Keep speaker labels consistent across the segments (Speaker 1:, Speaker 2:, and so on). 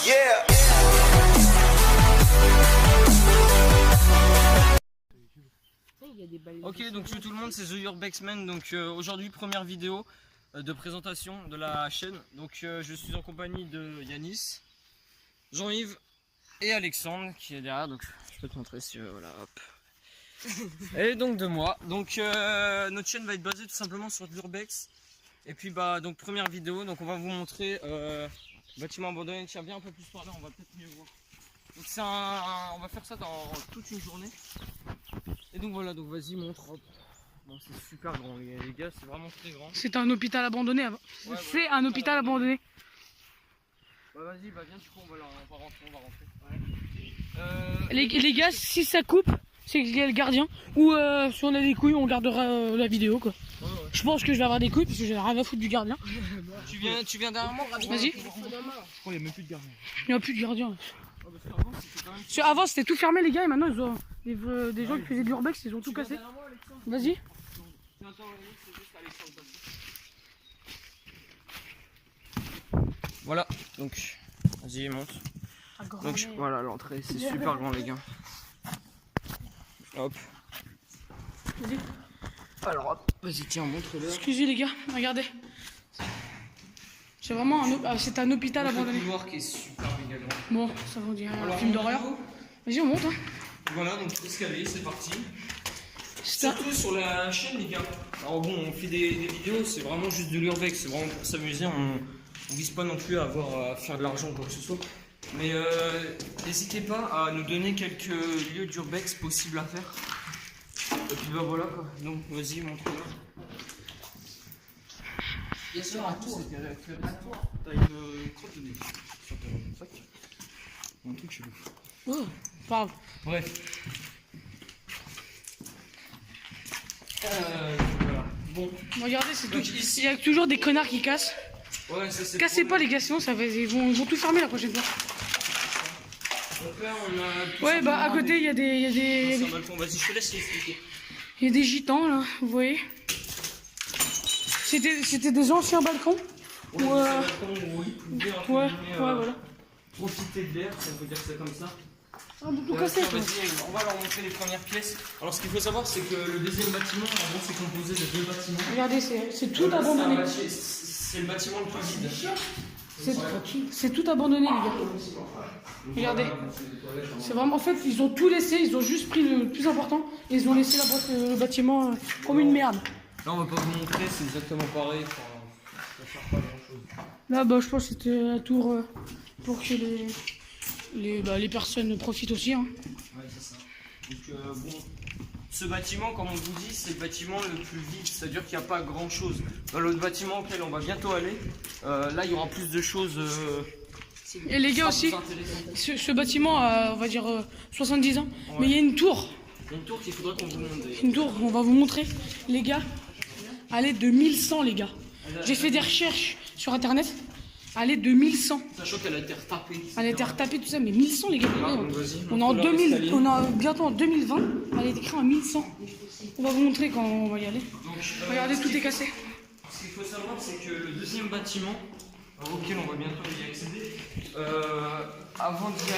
Speaker 1: Yeah.
Speaker 2: Ok, donc salut tout le monde, c'est The Urbexman. Donc aujourd'hui première vidéo de présentation de la chaîne. Donc je suis en compagnie de Yanis, Jean-Yves et Alexandre qui est derrière. Donc je peux te montrer si voilà, hop. Et donc de moi. Donc notre chaîne va être basée tout simplement sur de l'urbex. Et puis bah donc première vidéo, donc on va vous montrer bâtiment abandonné. Tiens, viens un peu plus par là, on va peut-être mieux voir. Donc c'est on va faire ça dans toute une journée. Et donc voilà, donc vas-y montre. Hop. Bon, c'est super grand les gars, c'est vraiment très grand.
Speaker 3: C'est un hôpital abandonné avant.
Speaker 2: Ouais,
Speaker 3: C'est
Speaker 2: voilà,
Speaker 3: un hôpital abandonné.
Speaker 2: Bah vas-y, bah viens du coup on va rentrer.
Speaker 3: Les gars, si ça coupe, c'est qu'il y a le gardien. Ou si on a des couilles, on gardera la vidéo quoi.
Speaker 2: Ouais.
Speaker 3: Je pense que je vais avoir des couilles parce que j'ai rien à foutre du gardien.
Speaker 2: Tu viens derrière moi.
Speaker 3: Vas-y.
Speaker 2: Je crois qu'il n'y a même plus de gardien.
Speaker 3: Il n'y a plus de gardien.
Speaker 2: Parce qu'avant c'était quand même...
Speaker 3: Avant c'était tout fermé les gars et maintenant ils ont des gens qui faisaient de l'urbex, ils ont tout cassé. Vas-y.
Speaker 2: Voilà, donc vas-y monte. Donc voilà l'entrée, c'est super grand les gars. Hop.
Speaker 3: Vas-y.
Speaker 2: Alors hop, vas-y tiens montre-le.
Speaker 3: Excusez les gars, regardez. C'est vraiment c'est un hôpital abandonné.
Speaker 2: Le couloir qui est super méga grand.
Speaker 3: Bon, ça va dire un film d'horreur. Vas-y on monte hein.
Speaker 2: Voilà donc escalier, c'est parti.
Speaker 3: C'est
Speaker 2: Surtout sur la chaîne les gars. Alors bon on fait des vidéos, c'est vraiment juste de l'urbex, c'est vraiment pour s'amuser, on vise pas non plus à faire de l'argent ou quoi que ce soit. Mais n'hésitez pas à nous donner quelques lieux d'urbex possibles à faire. Et puis bah voilà quoi, donc vas-y montre-le. Bien sûr, à tour. T'as une crotte de nez sur ton sac. Un truc chelou.
Speaker 3: Oh, pas grave.
Speaker 2: Bref. Voilà. Bon.
Speaker 3: Regardez, c'est tout.
Speaker 2: Donc, ici-
Speaker 3: Il y a toujours des connards qui cassent.
Speaker 2: Ouais, ça c'est.
Speaker 3: Cassez pas les gars, sinon ça va, ils vont tout fermer la prochaine fois.
Speaker 2: Donc là, on a. tout
Speaker 3: Ouais, bah à
Speaker 2: simplement
Speaker 3: côté, il y a
Speaker 2: C'est un balcon. Vas-y, je te laisse expliquer.
Speaker 3: il y a des gitans là, vous voyez. C'était des anciens balcons.
Speaker 2: Ouais,
Speaker 3: Ouais.
Speaker 2: c'est un balcon où ils pouvaient, entre
Speaker 3: Ouais,
Speaker 2: guillemets,
Speaker 3: voilà.
Speaker 2: profiter de l'air, si on peut dire ça comme ça.
Speaker 3: Ah, tout cassé
Speaker 2: Tiens,
Speaker 3: quoi.
Speaker 2: vas-y, on va leur montrer les premières pièces. Alors, ce qu'il faut savoir, c'est que le deuxième bâtiment, en gros, c'est composé de deux bâtiments.
Speaker 3: Regardez, c'est tout
Speaker 2: Là,
Speaker 3: abandonné.
Speaker 2: c'est le bâtiment le plus vide.
Speaker 3: C'est tout abandonné les gars. Regardez. C'est vraiment, en fait, ils ont tout laissé, ils ont juste pris le plus important et ils ont laissé le bâtiment comme une merde.
Speaker 2: Là, on va pas vous montrer, c'est exactement pareil. Enfin, ça sert pas à grand chose.
Speaker 3: Là, bah, je pense que c'était la tour pour que les personnes profitent aussi. Hein.
Speaker 2: Ouais, c'est ça. Donc, bon, ce bâtiment, comme on vous dit, c'est le bâtiment le plus vide, c'est-à-dire qu'il n'y a pas grand chose. Dans l'autre bâtiment auquel on va bientôt aller, là, il y aura plus de choses.
Speaker 3: Et les gars aussi, ce bâtiment a, on va dire, 70 ans,
Speaker 2: Ouais.
Speaker 3: mais il y a une tour.
Speaker 2: Une tour qu'il faudrait qu'on vous montre.
Speaker 3: Une tour, on va vous montrer, les gars. Elle est de 1100, les gars. J'ai fait des recherches sur internet. Elle est de 1100.
Speaker 2: Sachant qu'elle a été retapée.
Speaker 3: Elle a été retapée, tout ça, mais 1100, les gars.
Speaker 2: donc vas-y,
Speaker 3: On est en
Speaker 2: montre-leur
Speaker 3: 2000,
Speaker 2: l'escalier.
Speaker 3: on est bientôt en 2020. Elle est écrite en 1100. On va vous montrer quand on va y aller.
Speaker 2: Donc,
Speaker 3: Regardez, tout est cassé.
Speaker 2: Ce qu'il faut savoir, c'est que le deuxième bâtiment, auquel on va bientôt y accéder, avant d'y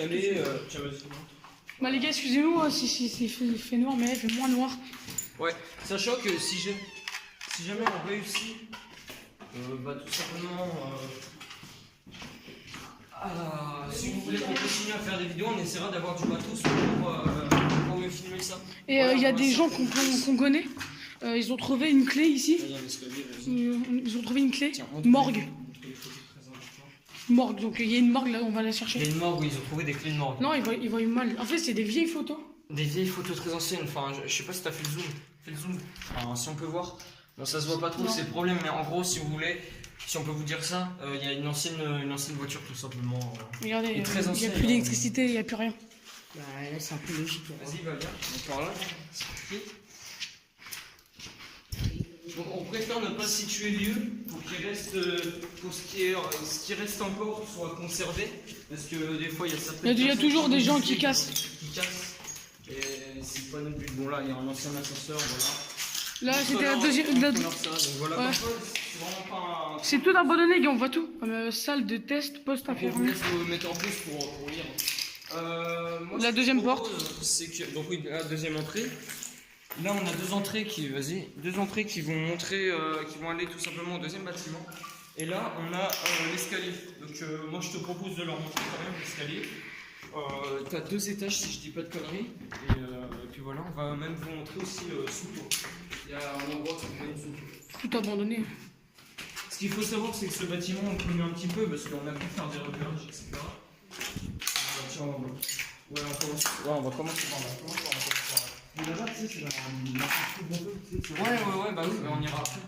Speaker 2: aller, tiens, vas-y.
Speaker 3: Bah, les gars, excusez-nous hein, si il fait noir, mais là, il fait moins noir.
Speaker 2: Ouais, sachant que si jamais on réussit, bah tout simplement, si vous voulez qu'on continue à faire des vidéos, on essaiera d'avoir du matos pour me filmer ça.
Speaker 3: Et il y a des gens qu'on connaît. Ils ont trouvé une clé ici. Ils ont trouvé une clé. Morgue. Morgue. Donc il y a une morgue là, on va la chercher.
Speaker 2: Il y a une morgue où ils ont trouvé des clés de morgue.
Speaker 3: Non, ils voient mal. En fait, c'est des vieilles photos.
Speaker 2: Des vieilles photos très anciennes, enfin je sais pas si t'as fait le zoom. Fais le zoom. Enfin, si on peut voir. Bon ça se voit pas trop, c'est le problème, mais en gros si vous voulez, si on peut vous dire ça, il y a une ancienne voiture tout simplement.
Speaker 3: Regardez, il
Speaker 2: très
Speaker 3: n'y a
Speaker 2: ancienne,
Speaker 3: plus d'électricité, il n'y a plus rien.
Speaker 4: Bah là c'est un peu logique.
Speaker 2: Vas-y, va bien, on part là. C'est parti. Donc on préfère ne pas situer le lieu pour qu'il reste, pour ce qui reste encore soit conservé, parce que des fois il y a certaines
Speaker 3: Il y a
Speaker 2: personnes
Speaker 3: toujours des gens
Speaker 2: utilisent,
Speaker 3: qui cassent.
Speaker 2: Et c'est pas notre but. Bon là il y a un ancien ascenseur, voilà.
Speaker 3: Là, c'était la deuxième.
Speaker 2: Donc voilà,
Speaker 3: Ouais.
Speaker 2: parfois, suis vraiment pas un...
Speaker 3: C'est tout abandonné, gars, on voit tout. Comme salle de test, poste
Speaker 2: Ok, je vous
Speaker 3: infirmier.
Speaker 2: laisse vous mettre en plus pour lire. Moi,
Speaker 3: La
Speaker 2: ce que
Speaker 3: deuxième
Speaker 2: je
Speaker 3: porte.
Speaker 2: propose, c'est que... Donc oui, la deuxième entrée. Là, on a deux entrées qui... Vas-y. Deux entrées qui vont montrer... qui vont aller tout simplement au deuxième bâtiment. Et là, on a l'escalier. Donc moi, je te propose de leur montrer quand même l'escalier. T'as 2 étages si je dis pas de conneries. Et puis voilà, on va même vous montrer aussi sous toit. Il y a un endroit qui mène sous toit.
Speaker 3: Tout abandonné.
Speaker 2: Ce qu'il faut savoir, c'est que ce bâtiment, on connaît un petit peu parce qu'on a pu faire des repérages, etc. Tiens, on va... Ouais, on va commencer par là.
Speaker 1: Mais là-bas, tu sais, c'est la
Speaker 2: Ouais, bah oui, on ira après.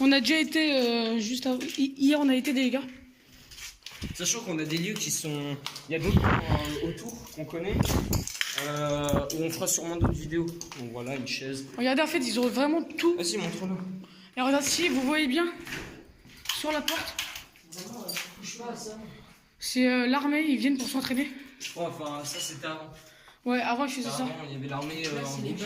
Speaker 3: On a déjà été juste avant. Hier, on a été des gars.
Speaker 2: Sachant qu'on a des lieux qui sont... Il y a d'autres lieux autour qu'on connaît, où on fera sûrement d'autres vidéos. Donc voilà, une chaise.
Speaker 3: Regardez, en fait, ils ont vraiment tout.
Speaker 2: Vas-y, montre-le.
Speaker 3: Et regarde, si vous voyez bien, sur la porte, c'est l'armée, ils viennent pour s'entraîner.
Speaker 2: Ouais, enfin, ça c'était avant.
Speaker 3: Ouais, avant, ils faisaient ça.
Speaker 2: Avant, il y avait l'armée en groupe.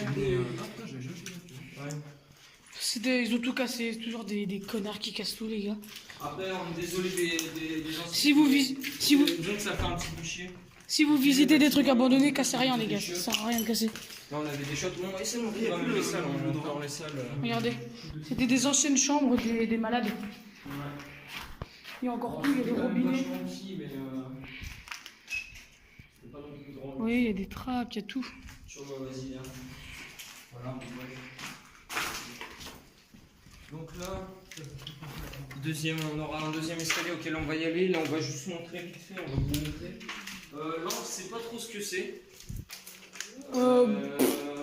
Speaker 3: Ils ont tout cassé. C'est toujours des connards qui cassent tout, les gars.
Speaker 2: Après, on est désolé des gens.
Speaker 3: Si vous
Speaker 2: Disons que ça fait un petit peu chier.
Speaker 3: Si vous visitez des trucs abandonnés, cassez rien, les gars. Ça sert à rien de casser.
Speaker 2: Là, on avait des shots. Bon, on va essayer de montrer quand même les salles. On montre dans les salles.
Speaker 3: Regardez, c'était des anciennes chambres des malades.
Speaker 2: Ouais.
Speaker 3: Il y a encore tout, il y a des robinets.
Speaker 2: Aussi, mais c'est pas non plus grand.
Speaker 3: Oui, il y a des trappes, il y a tout.
Speaker 2: Vas-y, viens. Voilà, donc là, on aura un deuxième escalier auquel on va y aller. Là, on va juste montrer vite fait, on va vous montrer. Là, on sait pas trop ce que c'est.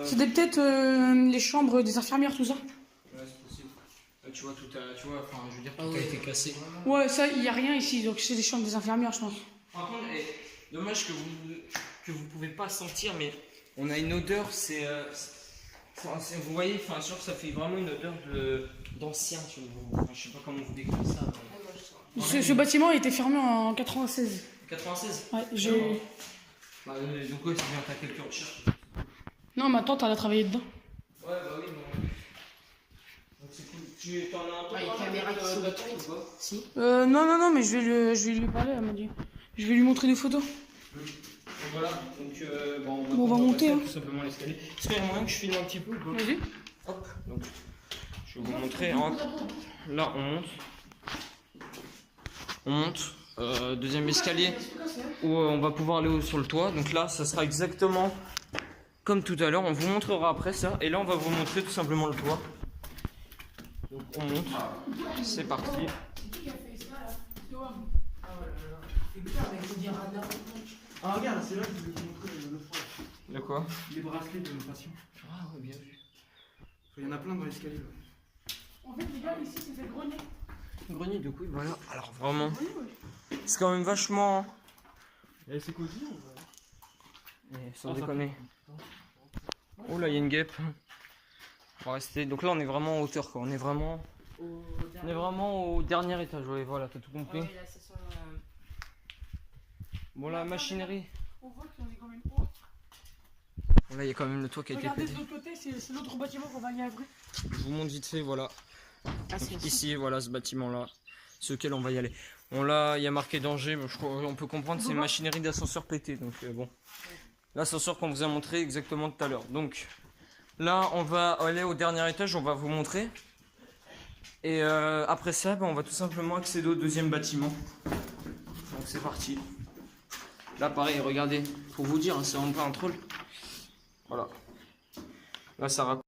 Speaker 3: C'était peut-être les chambres des infirmières, tout ça.
Speaker 2: Ouais, c'est possible. Tu vois, enfin, je veux dire, tout a été cassé.
Speaker 3: Ouais, ça, il n'y a rien ici, donc c'est les chambres des infirmières, je pense.
Speaker 2: Par contre, dommage que vous pouvez pas sentir, mais on a une odeur, vous voyez, enfin, sûr que ça fait vraiment une odeur d'ancien, tu vois. Enfin, je sais pas comment vous décrire ça. Mais...
Speaker 3: Ce bâtiment a été fermé en 96.
Speaker 2: 96.
Speaker 3: Ouais, j'ai...
Speaker 2: Bah, donc ouais, c'est bien, t'as quelques recherches.
Speaker 3: Non, ma tante, elle a travaillé dedans.
Speaker 2: Ouais, bah oui, non. Donc c'est cool. Tu t'en as un peu
Speaker 4: les
Speaker 2: parlé
Speaker 4: caméras qui sont
Speaker 2: de la tante ou pas?
Speaker 4: Si.
Speaker 3: Non, mais je vais lui parler, elle m'a dit. Je vais lui montrer des photos.
Speaker 2: Donc voilà, donc
Speaker 3: on va monter, hein.
Speaker 2: tout simplement l'escalier. Est-ce qu'il y a moyen que je filme un petit peu ou pas?
Speaker 3: Vas-y.
Speaker 2: Hop, donc je vais vous montrer. Hop. Là, on monte. On monte. Deuxième escalier où on va pouvoir aller sur le toit. Donc là, ça sera exactement comme tout à l'heure. On vous montrera après ça. Et là, on va vous montrer tout simplement le toit. Donc on monte. C'est parti.
Speaker 1: Ah, regarde, c'est là que je vais te montrer le fois.
Speaker 2: De quoi?
Speaker 1: Les bracelets de nos patients.
Speaker 2: Ah ouais, bien vu.
Speaker 1: Il y en a plein dans l'escalier.
Speaker 3: En fait, les gars, ici, c'est le grenier.
Speaker 2: Grenier de couilles, voilà. Alors vraiment, c'est quand même vachement.
Speaker 1: Et c'est cosy,
Speaker 2: Sans déconner. Oh là, il y a une guêpe. On va rester. Donc là, on est vraiment en hauteur, quoi. On est vraiment au dernier étage. Ouais, voilà, t'as tout compris. Bon, la machinerie.
Speaker 3: On voit qu'on est quand même haut.
Speaker 2: Bon, là, il y a quand même le toit qui a été
Speaker 3: Regardez
Speaker 2: pété.
Speaker 3: de l'autre côté, c'est l'autre bâtiment qu'on va y aller.
Speaker 2: Je vous montre vite fait, voilà.
Speaker 3: Ah,
Speaker 2: Donc, ici, voilà, ce bâtiment-là, c'est auquel on va y aller. Bon, là, il y a marqué danger, mais on peut comprendre c'est une machinerie d'ascenseur pété. Donc, bon. L'ascenseur qu'on vous a montré exactement tout à l'heure. Donc, là, on va aller au dernier étage, on va vous montrer. Et après ça, on va tout simplement accéder au deuxième bâtiment. Donc, c'est parti. Là, pareil, regardez, pour vous dire, c'est vraiment pas un troll. Voilà. Là, ça raconte.